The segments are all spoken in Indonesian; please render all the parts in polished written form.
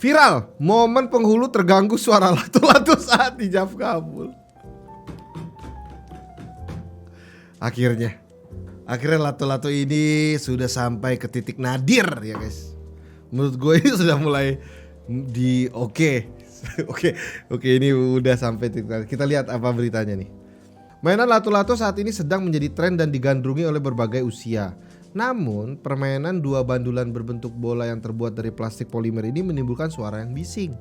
Viral, momen penghulu terganggu suara lato-lato saat hijab kabul. Akhirnya lato-lato ini sudah sampai ke titik nadir ya guys. Menurut gue ini sudah mulai di oke, ini udah sampai titik nadir. Kita lihat apa beritanya nih. Mainan lato-lato saat ini sedang menjadi tren dan digandrungi oleh berbagai usia. Namun, permainan dua bandulan berbentuk bola yang terbuat dari plastik polimer ini menimbulkan suara yang bising.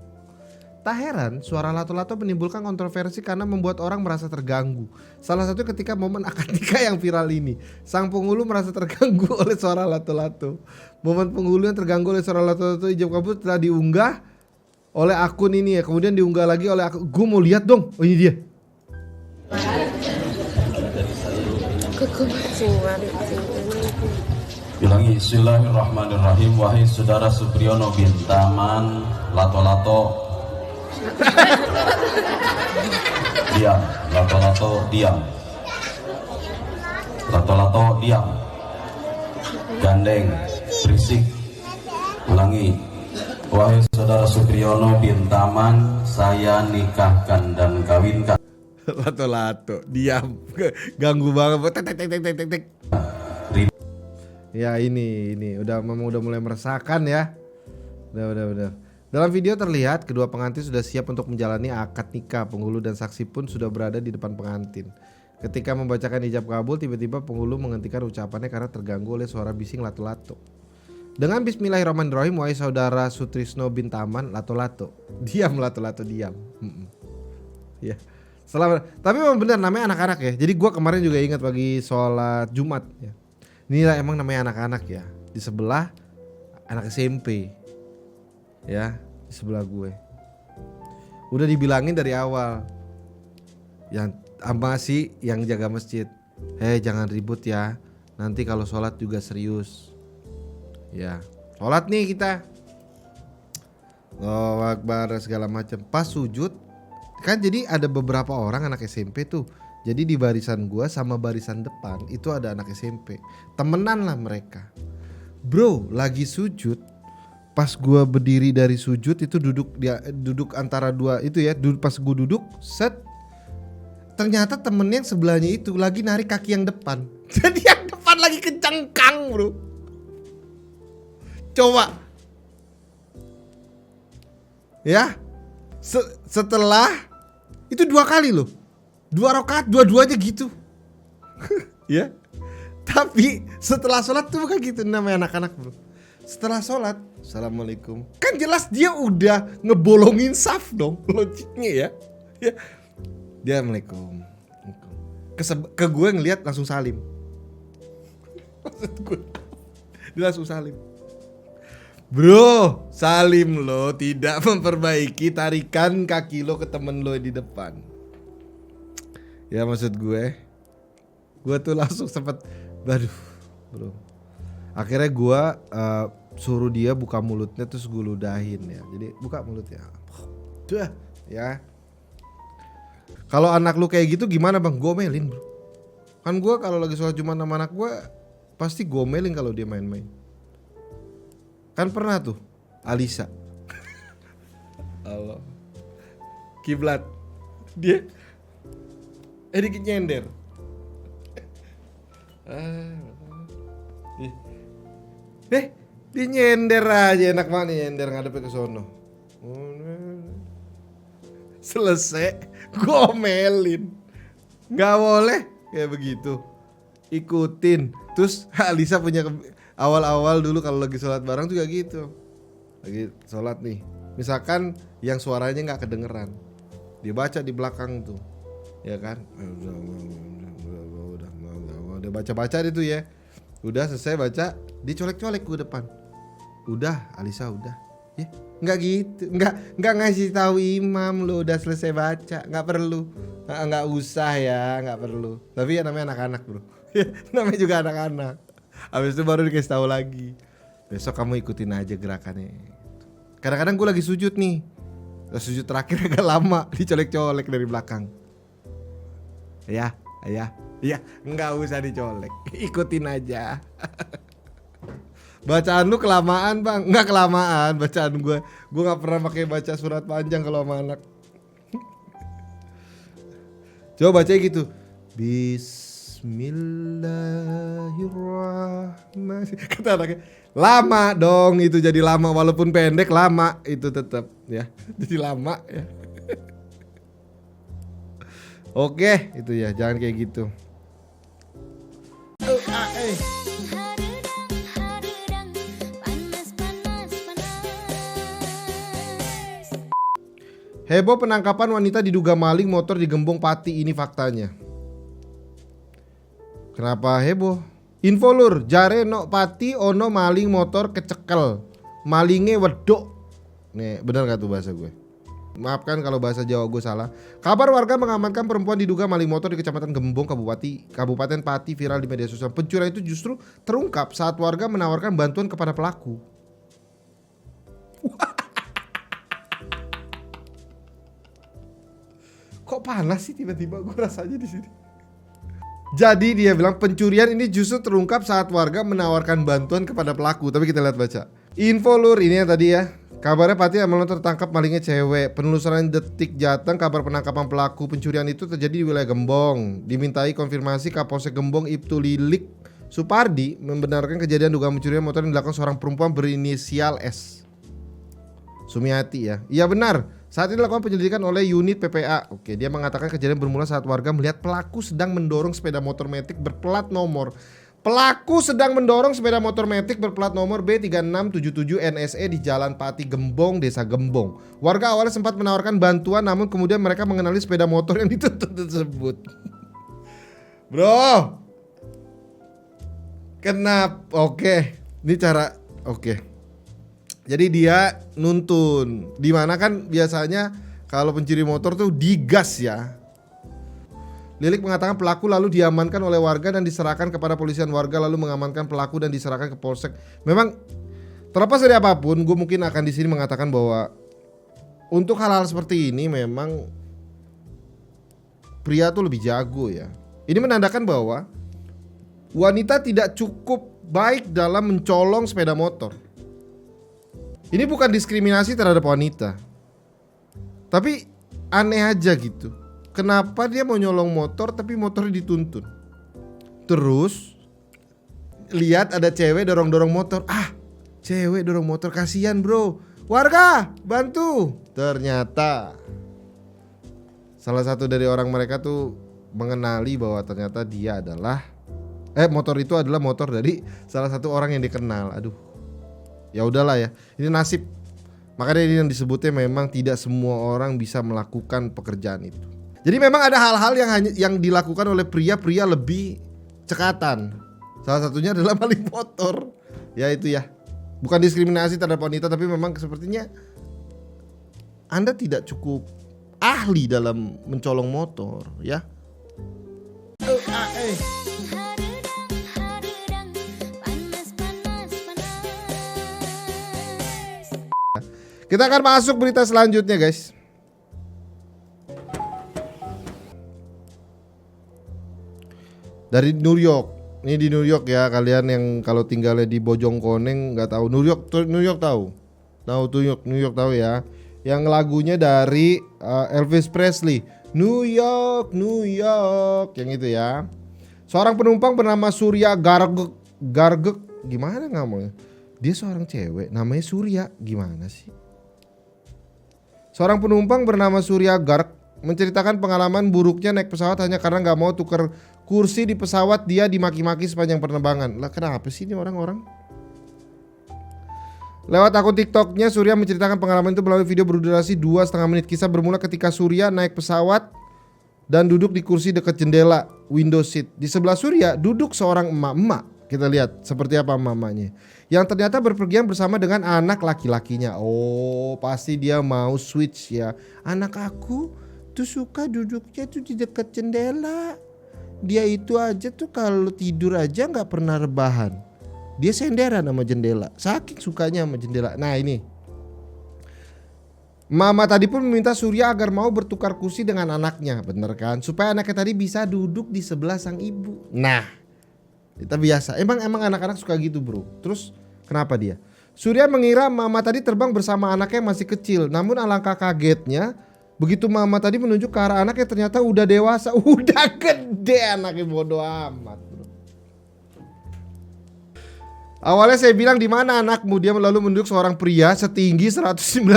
Tak heran, suara lato-lato menimbulkan kontroversi karena membuat orang merasa terganggu. Salah satu ketika momen akad nikah yang viral ini. Sang penghulu merasa terganggu oleh suara lato-lato. Momen penghulu yang terganggu oleh suara lato-lato hijab kabul telah diunggah oleh akun ini ya. Kemudian diunggah lagi oleh akun. Gue mau lihat dong. Oh ini dia. Bilangi bismillahirrahmanirrahim. Wahai saudara Supriyono bin Taman, lato-lato diam, lato-lato diam, lato-lato diam, gandeng, berisik. Ulangi, wahai saudara Supriyono bin Taman, saya nikahkan dan kawinkan. Lato-lato diam, ganggu banget. Tek. Ya ini udah mulai meresahkan ya. Udah. Dalam video terlihat kedua pengantin sudah siap untuk menjalani akad nikah. Penghulu dan saksi pun sudah berada di depan pengantin. Ketika membacakan hijab kabul, tiba-tiba penghulu menghentikan ucapannya karena terganggu oleh suara bising lato-lato. Dengan bismillahirrahmanirrahim, wahai saudara Sutrisno bin Taman, lato-lato diam, lato-lato diam. Ya. Tapi memang benar namanya anak-anak ya. Jadi gua kemarin juga ingat bagi sholat Jumat ya. Inilah emang namanya anak-anak ya. Di sebelah anak SMP. Ya, di sebelah gue. Udah dibilangin dari awal. Yang masih yang jaga masjid. Jangan ribut ya. Nanti kalau sholat juga serius. Ya, sholat nih kita. Allahu Akbar segala macam. Pas sujud kan jadi ada beberapa orang anak SMP tuh. Jadi di barisan gua sama barisan depan itu ada anak SMP. Temenan lah mereka. Bro, lagi sujud. Pas gua berdiri dari sujud itu duduk antara dua itu ya. Pas gua duduk, set. Ternyata temennya yang sebelahnya itu lagi narik kaki yang depan. Jadi yang depan lagi kecengkang, bro. Coba. Ya. Setelah itu 2 kali loh. 2 rakaat, dua-duanya gitu. Ya. Tapi setelah sholat tuh bukan gitu namanya anak-anak bro. Setelah sholat, assalamualaikum. Kan jelas dia udah ngebolongin saf dong logiknya ya. Ya. Dia assalamualaikum. Ke gue ngeliat langsung salim. Maksud gue dia langsung salim. Bro, salim lo tidak memperbaiki tarikan kaki lo ke temen lo di depan. Ya maksud gue tuh langsung sempet, aduh bro. Akhirnya gue suruh dia buka mulutnya terus gue ludahin ya. Jadi buka mulutnya. Tuh ya. Kalau anak lu kayak gitu gimana bang? Gomelin bro. Kan gue kalau lagi sholat Jumat sama anak gue pasti gomelin kalau dia main-main. Kan pernah tuh Alisa. Allah. Kiblat. Dia dikit nyender. Dia nyender aja, enak banget nih nyender ngadepnya ke sono. Selesai gomelin. Gak boleh kayak begitu. Ikutin. Terus Alisa punya awal-awal dulu kalau lagi sholat bareng juga gitu. Lagi sholat nih, misalkan yang suaranya gak kedengeran, dia baca di belakang tuh. Ya kan, udah baca-baca itu ya, udah selesai baca, dicolek-colek ke depan. Udah, Alisa udah, ya nggak gitu, nggak ngasih tahu imam lo udah selesai baca, nggak perlu, nggak usah ya, nggak perlu. Tapi ya namanya anak-anak bro, namanya juga anak-anak. Habis itu baru dikasih tahu lagi, besok kamu ikutin aja gerakannya. Kadang-kadang gue lagi sujud nih, sujud terakhir agak lama, dicolek-colek dari belakang. Ya, nggak usah dicolek, ikutin aja. Bacaan lu kelamaan bang. Nggak kelamaan bacaan gue. Gue nggak pernah pakai baca surat panjang kalau sama anak. Coba baca gitu. Bismillahirrahmanirrahim. Kata anaknya, lama dong itu, jadi lama walaupun pendek lama itu tetap ya. Jadi lama ya. Oke, itu ya, jangan kayak gitu. Heboh penangkapan wanita diduga maling motor di Gembong Pati, ini faktanya. Kenapa heboh? Info lur, jare no Pati ono maling motor kecekel. Malinge wedok. Nih, benar gak tuh bahasa gue? Maafkan kalau bahasa Jawa gue salah. Kabar warga mengamankan perempuan diduga maling motor di Kecamatan Gembong, Kabupaten Pati viral di media sosial. Pencurian itu justru terungkap saat warga menawarkan bantuan kepada pelaku. Kok panas sih tiba-tiba gue rasanya di sini. Jadi dia bilang pencurian ini justru terungkap saat warga menawarkan bantuan kepada pelaku. Tapi kita lihat baca. Info lur, ini yang tadi ya. Kabarnya Pati Amalon tertangkap malingnya cewek. Penelusuran Detik Jateng, kabar penangkapan pelaku pencurian itu terjadi di wilayah Gembong. Dimintai konfirmasi Kapolsek Gembong Ibtu Lilik Supardi membenarkan kejadian dugaan pencurian motor yang dilakukan seorang perempuan berinisial S. Sumiati ya. Iya benar. Saat ini dilakukan penyelidikan oleh unit PPA. Oke, dia mengatakan kejadian bermula saat warga melihat pelaku sedang mendorong sepeda motor metik berplat nomor. Pelaku sedang mendorong sepeda motor metik berplat nomor B3677 NSE di Jalan Pati Gembong, Desa Gembong. Warga awalnya sempat menawarkan bantuan, namun kemudian mereka mengenali sepeda motor yang dituntut tersebut. Bro, kenapa? Oke, ini cara. Oke. Jadi dia nuntun. Dimana kan biasanya kalau pencuri motor tuh digas ya. Lilik mengatakan pelaku lalu diamankan oleh warga dan diserahkan kepada polisian. Warga lalu mengamankan pelaku dan diserahkan ke polsek. Memang terlepas dari apapun, gue mungkin akan di sini mengatakan bahwa untuk hal-hal seperti ini memang pria tuh lebih jago ya. Ini menandakan bahwa wanita tidak cukup baik dalam mencolong sepeda motor. Ini bukan diskriminasi terhadap wanita, tapi aneh aja gitu. Kenapa dia mau nyolong motor tapi motornya dituntun? Terus lihat ada cewek dorong-dorong motor. Ah, cewek dorong motor, kasihan bro. Warga bantu. Ternyata salah satu dari orang mereka tuh mengenali bahwa ternyata dia adalah motor itu adalah motor dari salah satu orang yang dikenal. Aduh. Ya udahlah ya, ini nasib. Makanya ini yang disebutnya memang tidak semua orang bisa melakukan pekerjaan itu. Jadi memang ada hal-hal yang dilakukan oleh pria-pria lebih cekatan. Salah satunya adalah maling motor. Ya itu ya. Bukan diskriminasi terhadap wanita, tapi memang sepertinya Anda tidak cukup ahli dalam mencolong motor, ya. Kita akan masuk berita selanjutnya guys. Dari New York. Ini di New York ya, kalian yang kalau tinggalnya di Bojongkoneng nggak tahu. New York tahu. New York tahu ya. Yang lagunya dari Elvis Presley. New York yang itu ya. Seorang penumpang bernama Surya Gargek gimana ngomongnya? Dia seorang cewek namanya Surya, gimana sih? Seorang penumpang bernama Surya Garg menceritakan pengalaman buruknya naik pesawat hanya karena gak mau tukar kursi di pesawat. Dia dimaki-maki sepanjang penerbangan. Lah kenapa sih ini orang-orang? Lewat akun TikToknya, Surya menceritakan pengalaman itu melalui video berdurasi 2,5 menit. Kisah bermula ketika Surya naik pesawat dan duduk di kursi dekat jendela window seat. Di sebelah Surya duduk seorang emak-emak. Kita lihat seperti apa mamanya, yang ternyata berpergian bersama dengan anak laki-lakinya. Oh, pasti dia mau switch ya. Anak aku tuh suka duduknya tuh di dekat jendela. Dia itu aja tuh kalau tidur aja gak pernah rebahan. Dia senderan sama jendela, saking sukanya sama jendela. Nah ini mama tadi pun meminta Surya agar mau bertukar kursi dengan anaknya. Bener kan? Supaya anaknya tadi bisa duduk di sebelah sang ibu. Nah, kita biasa. Emang anak-anak suka gitu bro. Terus Kenapa dia? Surya mengira mama tadi terbang bersama anaknya yang masih kecil. Namun alangkah kagetnya, begitu mama tadi menunjuk ke arah anaknya ternyata udah dewasa, udah gede anaknya, bodoh amat. Awalnya saya bilang di mana anakmu, dia lalu menunjuk seorang pria setinggi 195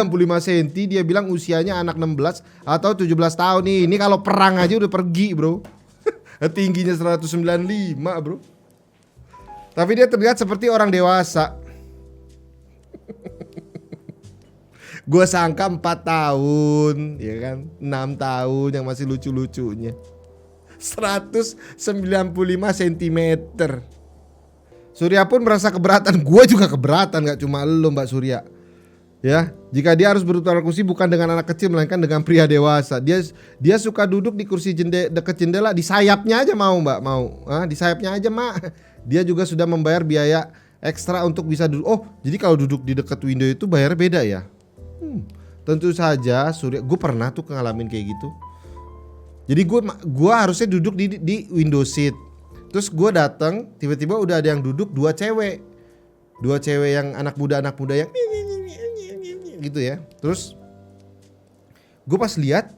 cm. Dia bilang usianya anak 16 atau 17 tahun nih. Ini kalau perang aja udah pergi bro. Tingginya 195 bro. Tapi dia terlihat seperti orang dewasa. Gue sangka 4 tahun, ya kan, 6 tahun yang masih lucu-lucunya. 195 cm. Surya pun merasa keberatan. Gue juga keberatan, gak cuma lo Mbak Surya. Ya, jika dia harus bertukar kursi bukan dengan anak kecil melainkan dengan pria dewasa. Dia suka duduk di kursi dekat jendela, di sayapnya aja mau Mbak, mau. Di sayapnya aja Mak. Dia juga sudah membayar biaya ekstra untuk bisa duduk. Oh, jadi kalau duduk di dekat window itu bayarnya beda ya? Tentu saja Surya, gue pernah tuh ngalamin kayak gitu. Jadi gue harusnya duduk di window seat. Terus gue datang, tiba-tiba udah ada yang duduk dua cewek yang anak muda yang gitu ya. Terus gue pas lihat,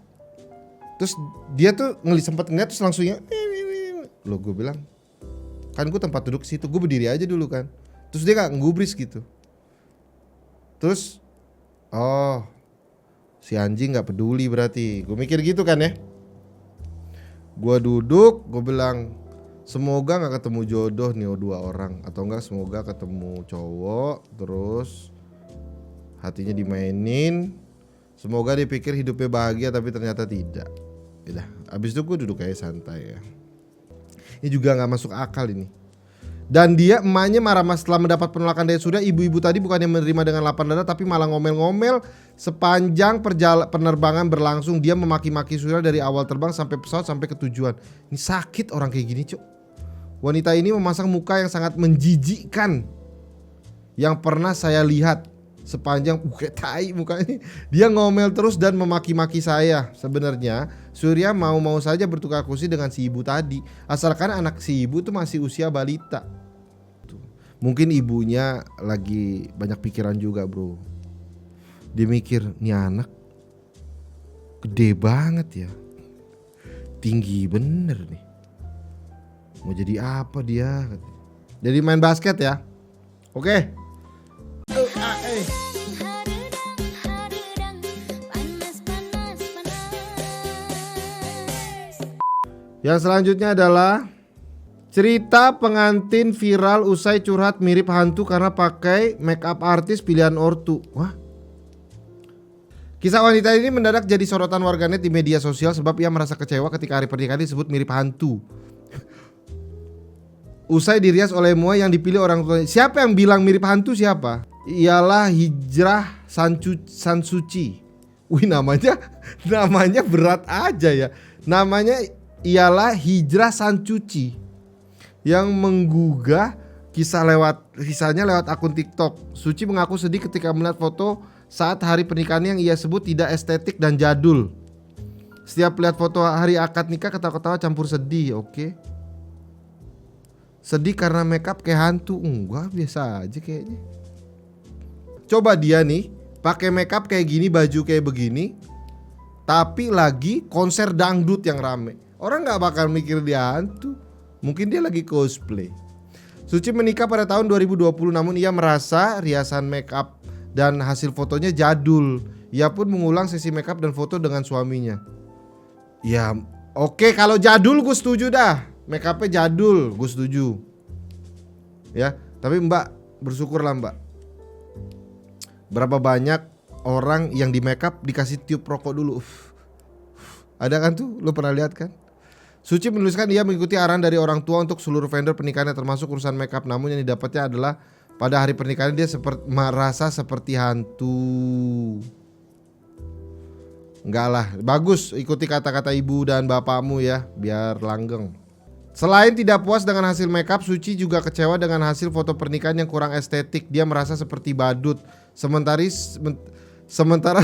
terus dia tuh sempat ngeliat terus langsungnya, loh gue bilang, kan gue tempat duduk situ, gue berdiri aja dulu kan. Terus dia nggak ngubris gitu. Terus, oh, si anjing nggak peduli berarti. Gue mikir gitu kan ya. Gue duduk, gue bilang, semoga gak ketemu jodoh nih dua orang. Atau enggak semoga ketemu cowok terus hatinya dimainin. Semoga dia pikir hidupnya bahagia tapi ternyata tidak. Udah, abis itu gue duduk kayak santai ya. Ini juga gak masuk akal ini. Dan dia emaknya marah setelah mendapat penolakan dari Surya. Ibu-ibu tadi bukannya menerima dengan lapang dada tapi malah ngomel-ngomel. Sepanjang penerbangan berlangsung dia memaki-maki Surya dari awal terbang sampai pesawat sampai ke tujuan. Ini sakit orang kayak gini cuk. Wanita ini memasang muka yang sangat menjijikkan yang pernah saya lihat sepanjang kayak tai mukanya. Dia ngomel terus dan memaki-maki saya. Sebenarnya Surya mau saja bertukar kursi dengan si ibu tadi, asalkan anak si ibu tuh masih usia balita. Mungkin ibunya lagi banyak pikiran juga bro. Dia mikir, nih anak gede banget ya, tinggi bener nih, mau jadi apa dia? Jadi main basket ya. Oke. Yang selanjutnya adalah cerita pengantin viral usai curhat mirip hantu karena pakai make up artis pilihan ortu. Wah. Kisah wanita ini mendadak jadi sorotan warganet di media sosial sebab ia merasa kecewa ketika hari pernikahan disebut mirip hantu. Usai dirias oleh Mua yang dipilih orang tuanya. Siapa yang bilang mirip hantu siapa? Ialah Hijrah Sansuci. Wih namanya berat aja ya. Namanya ialah Hijrah Sansuci yang menggugah kisahnya lewat akun TikTok. Suci mengaku sedih ketika melihat foto saat hari pernikahan yang ia sebut tidak estetik dan jadul. Setiap lihat foto hari akad nikah ketawa-ketawa campur sedih. Oke. Sedih karena makeup kayak hantu. Enggak, biasa aja kayaknya. Coba dia nih pakai makeup kayak gini, baju kayak begini, tapi lagi konser dangdut yang rame. Orang gak bakal mikir dia hantu. Mungkin dia lagi cosplay. Suci menikah pada tahun 2020, namun ia merasa riasan makeup dan hasil fotonya jadul. Ia pun mengulang sesi makeup dan foto dengan suaminya. Ya oke, kalau jadul gue setuju dah. Makeupnya jadul gue setuju. Ya, tapi Mbak bersyukurlah Mbak. Berapa banyak orang yang di makeup dikasih tiup rokok dulu. Ada kan tuh, lo pernah lihat kan? Suci menuliskan ia mengikuti arahan dari orang tua untuk seluruh vendor pernikahannya termasuk urusan makeup. Namun yang didapatnya adalah pada hari pernikahan dia merasa seperti hantu. Enggak lah, bagus ikuti kata-kata ibu dan bapakmu ya, biar langgeng. Selain tidak puas dengan hasil makeup, Suci juga kecewa dengan hasil foto pernikahan yang kurang estetik. Dia merasa seperti badut. Sementara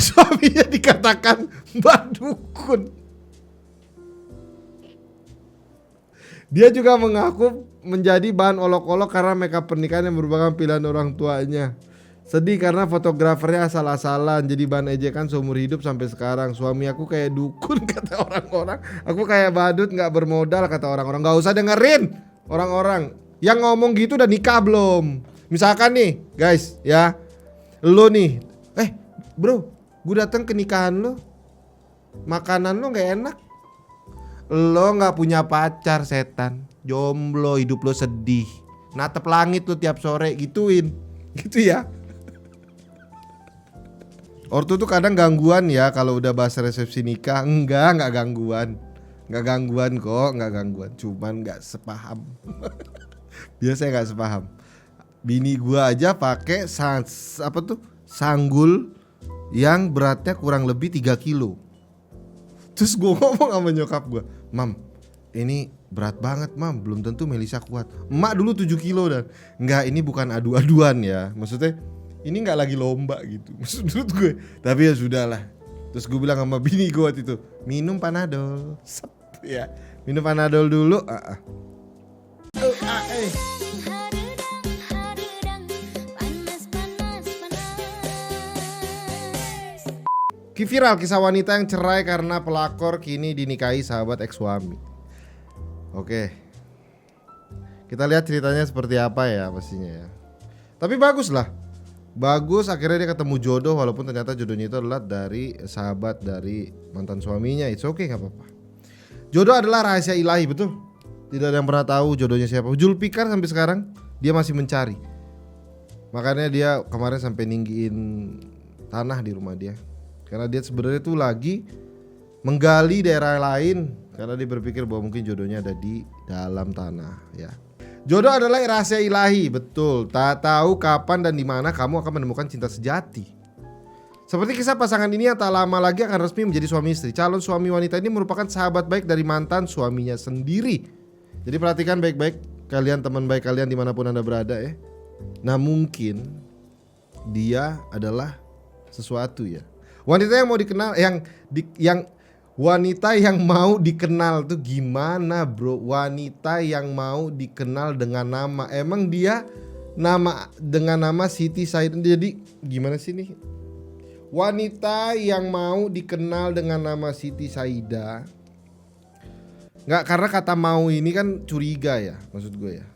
suaminya dikatakan Mbak Dukun. Dia juga mengaku menjadi bahan olok-olok karena makeup pernikahan yang merupakan pilihan orang tuanya. Sedih karena fotografernya asal-asalan, jadi bahan ejekan seumur hidup sampai sekarang. Suami aku kayak dukun kata orang-orang. Aku kayak badut gak bermodal kata orang-orang. Gak usah dengerin orang-orang yang ngomong gitu udah nikah belum. Misalkan nih guys ya, lo nih bro, gue datang ke nikahan lo, makanan lo gak enak, lo gak punya pacar setan, jomblo, hidup lo sedih, natep langit lo tiap sore gituin. Gitu ya. Ortu tuh kadang gangguan ya kalau udah bahas resepsi nikah. Enggak gangguan. Enggak gangguan kok, enggak gangguan. Cuman enggak sepaham. Biasanya enggak sepaham. Bini gua aja pakai sanggul yang beratnya kurang lebih 3 kilo. Terus gua ngomong sama nyokap gua, "Mam, ini berat banget mam, belum tentu Melisa kuat. Emak dulu 7 kilo dan enggak, ini bukan adu-aduan ya. Maksudnya ini nggak lagi lomba gitu menurut gue, tapi ya sudahlah." Terus gue bilang sama bini gue waktu itu, minum panadol, ya minum panadol dulu. Viral kisah wanita yang cerai karena pelakor kini dinikahi sahabat ex suami. Oke, kita lihat ceritanya seperti apa ya pastinya ya. Tapi bagus lah. Bagus, akhirnya dia ketemu jodoh walaupun ternyata jodohnya itu adalah dari sahabat dari mantan suaminya. It's okay, gak apa-apa. Jodoh adalah rahasia ilahi, betul. Tidak ada yang pernah tahu jodohnya siapa. Zulfikar sampai sekarang dia masih mencari. Makanya dia kemarin sampai ninggiin tanah di rumah dia. Karena dia sebenarnya tuh lagi menggali daerah lain karena dia berpikir bahwa mungkin jodohnya ada di dalam tanah ya. Jodoh adalah rahasia ilahi, betul. Tak tahu kapan dan di mana kamu akan menemukan cinta sejati. Seperti kisah pasangan ini yang tak lama lagi akan resmi menjadi suami istri. Calon suami wanita ini merupakan sahabat baik dari mantan suaminya sendiri. Jadi perhatikan baik-baik kalian, teman baik kalian dimanapun Anda berada ya. Nah mungkin dia adalah sesuatu ya. Wanita yang mau dikenal, wanita yang mau dikenal tuh gimana bro? Wanita yang mau dikenal dengan nama, emang dia dengan nama Siti Saida. Jadi gimana sih nih? Wanita yang mau dikenal dengan nama Siti Saida. Nggak, karena kata mau ini kan curiga ya, maksud gue ya.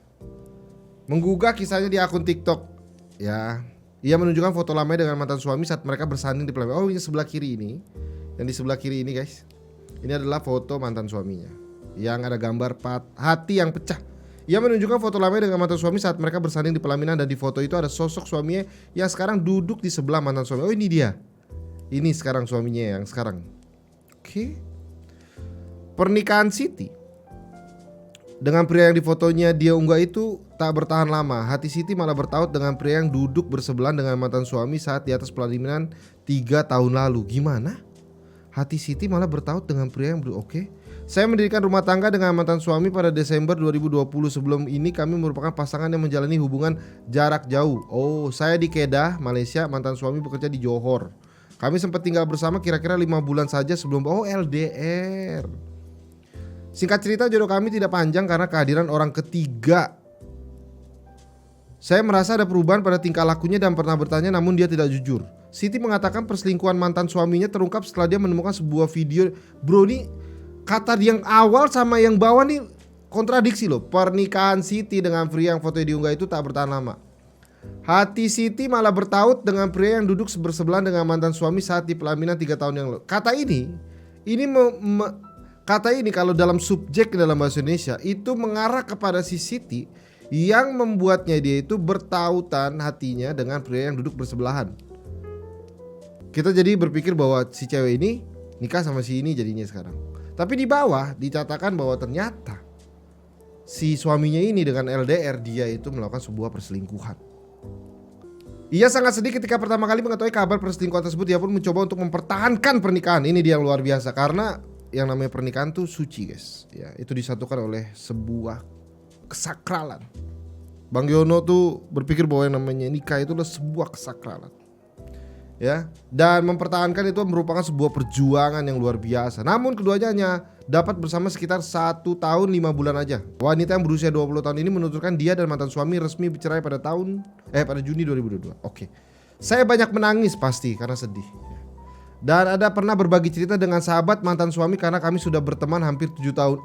Menggugah kisahnya di akun TikTok ya. Ia menunjukkan foto lamanya dengan mantan suami saat mereka bersanding di pelaminan. Oh ini sebelah kiri ini. Yang di sebelah kiri ini guys, ini adalah foto mantan suaminya yang ada gambar hati yang pecah. Ia menunjukkan foto lamanya dengan mantan suami saat mereka bersanding di pelaminan. Dan di foto itu ada sosok suaminya yang sekarang duduk di sebelah mantan suami. Oh ini dia. Ini sekarang suaminya yang sekarang. Oke. Pernikahan Siti dengan pria yang di fotonya dia unggah itu tak bertahan lama. Hati Siti malah bertaut dengan pria yang duduk bersebelahan dengan mantan suami saat di atas pelaminan 3 tahun lalu. Gimana? Hati Siti malah bertaut dengan pria yang Oke. Saya mendirikan rumah tangga dengan mantan suami pada Desember 2020. Sebelum ini kami merupakan pasangan yang menjalani hubungan jarak jauh. Oh, saya di Kedah, Malaysia. Mantan suami bekerja di Johor. Kami sempat tinggal bersama kira-kira 5 bulan saja sebelum LDR. Singkat cerita, jodoh kami tidak panjang karena kehadiran orang ketiga. Saya merasa ada perubahan pada tingkah lakunya dan pernah bertanya namun dia tidak jujur. Siti mengatakan perselingkuhan mantan suaminya terungkap setelah dia menemukan sebuah video. Bro, nih kata yang awal sama yang bawah nih kontradiksi loh. Pernikahan Siti dengan pria yang fotonya diunggah itu tak bertahan lama. Hati Siti malah bertaut dengan pria yang duduk bersebelahan dengan mantan suami saat di pelaminan 3 tahun yang lalu. Kata ini kalau dalam subjek dalam bahasa Indonesia itu mengarah kepada si Siti yang membuatnya dia itu bertautan hatinya dengan pria yang duduk bersebelahan. Kita jadi berpikir bahwa si cewek ini nikah sama si ini jadinya sekarang. Tapi di bawah dicatakan bahwa ternyata si suaminya ini dengan LDR dia itu melakukan sebuah perselingkuhan. Ia sangat sedih ketika pertama kali mengetahui kabar perselingkuhan tersebut. Dia pun mencoba untuk mempertahankan pernikahan. Ini dia yang luar biasa karena yang namanya pernikahan tuh suci guys ya, itu disatukan oleh sebuah kesakralan. Bang Yono tuh berpikir bahwa yang namanya nikah itu adalah sebuah kesakralan ya, dan mempertahankan itu merupakan sebuah perjuangan yang luar biasa. Namun keduanya hanya dapat bersama sekitar 1 tahun 5 bulan aja. Wanita yang berusia 20 tahun ini menuturkan dia dan mantan suami resmi bercerai pada Juni 2022. Oke. Saya banyak menangis pasti karena sedih. Dan ada pernah berbagi cerita dengan sahabat mantan suami karena kami sudah berteman hampir 7 tahun.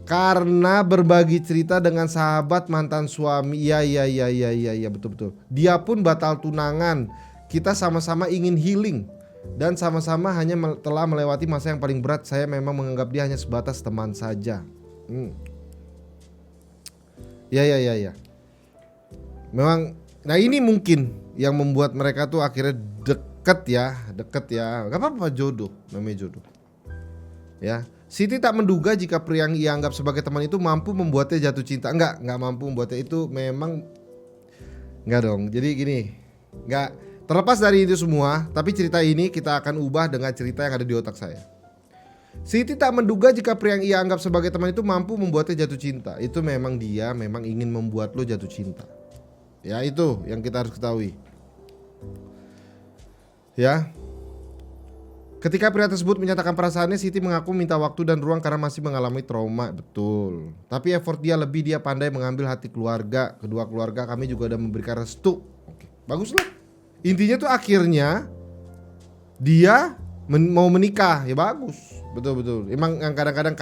Karena berbagi cerita dengan sahabat mantan suami. Iya, betul. Dia pun batal tunangan. Kita sama-sama ingin healing dan sama-sama hanya telah melewati masa yang paling berat. Saya memang menganggap dia hanya sebatas teman saja. Ya. Memang, nah ini mungkin yang membuat mereka tuh akhirnya deket ya. Gak apa-apa, jodoh, namanya jodoh. Ya, Siti tak menduga jika pria yang ia anggap sebagai teman itu mampu membuatnya jatuh cinta. Enggak mampu membuatnya, itu memang enggak dong. Jadi gini, enggak, terlepas dari itu semua, tapi cerita ini kita akan ubah dengan cerita yang ada di otak saya. Siti tak menduga jika pria yang ia anggap sebagai teman itu mampu membuatnya jatuh cinta. Itu memang dia memang ingin membuat lo jatuh cinta. Ya, itu yang kita harus ketahui. Ya. Ketika pria tersebut menyatakan perasaannya, Siti mengaku minta waktu dan ruang karena masih mengalami trauma. Betul. Tapi effort dia lebih, dia pandai mengambil hati keluarga. Kedua keluarga kami juga udah memberikan restu. Oke, baguslah. Intinya tuh akhirnya dia mau menikah. Ya bagus. Betul. Emang kadang-kadang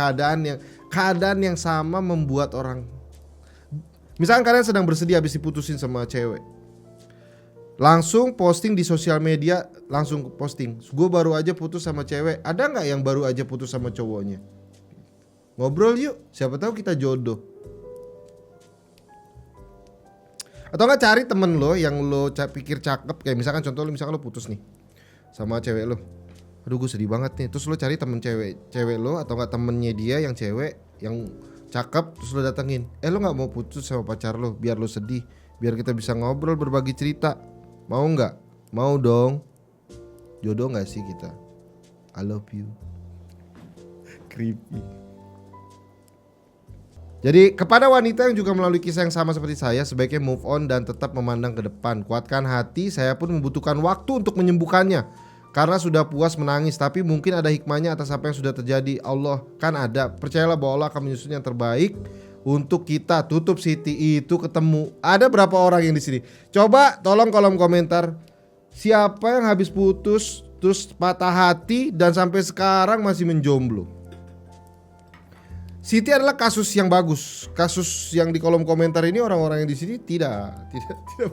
keadaan yang sama membuat orang. Misalkan kalian sedang bersedih habis diputusin sama cewek, langsung posting di sosial media, langsung posting, gue baru aja putus sama cewek. Ada gak yang baru aja putus sama cowoknya? Ngobrol yuk, siapa tahu kita jodoh. Atau gak cari temen lo yang lo pikir cakep. Kayak misalkan contoh lo putus nih sama cewek lo. Aduh gue sedih banget nih. Terus lo cari temen cewek lo, atau gak temennya dia yang cewek yang cakep, terus lo datengin. Lo gak mau putus sama pacar lo biar lo sedih, biar kita bisa ngobrol berbagi cerita. Mau nggak? Mau dong. Jodoh nggak sih kita? I love you. Creepy. Jadi kepada wanita yang juga melalui kisah yang sama seperti saya, sebaiknya move on dan tetap memandang ke depan. Kuatkan hati. Saya pun membutuhkan waktu untuk menyembuhkannya karena sudah puas menangis. Tapi mungkin ada hikmahnya atas apa yang sudah terjadi. Allah kan ada. Percayalah bahwa Allah akan menyusun yang terbaik untuk kita. Tutup Siti itu ketemu. Ada berapa orang yang di sini? Coba tolong kolom komentar, siapa yang habis putus terus patah hati dan sampai sekarang masih menjomblo? Siti adalah kasus yang bagus. Kasus yang di kolom komentar ini orang-orang yang di sini tidak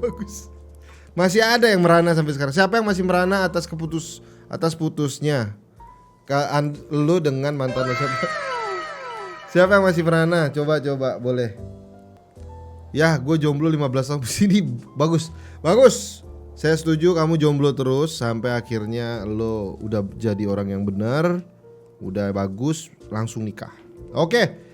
bagus. Masih ada yang merana sampai sekarang. Siapa yang masih merana atas putusnya lo dengan mantan lo? Siapa yang masih merana? Coba boleh. Ya, gue jomblo 15 tahun sini. Bagus. Saya setuju kamu jomblo terus sampai akhirnya lo udah jadi orang yang benar, udah bagus, langsung nikah. Oke.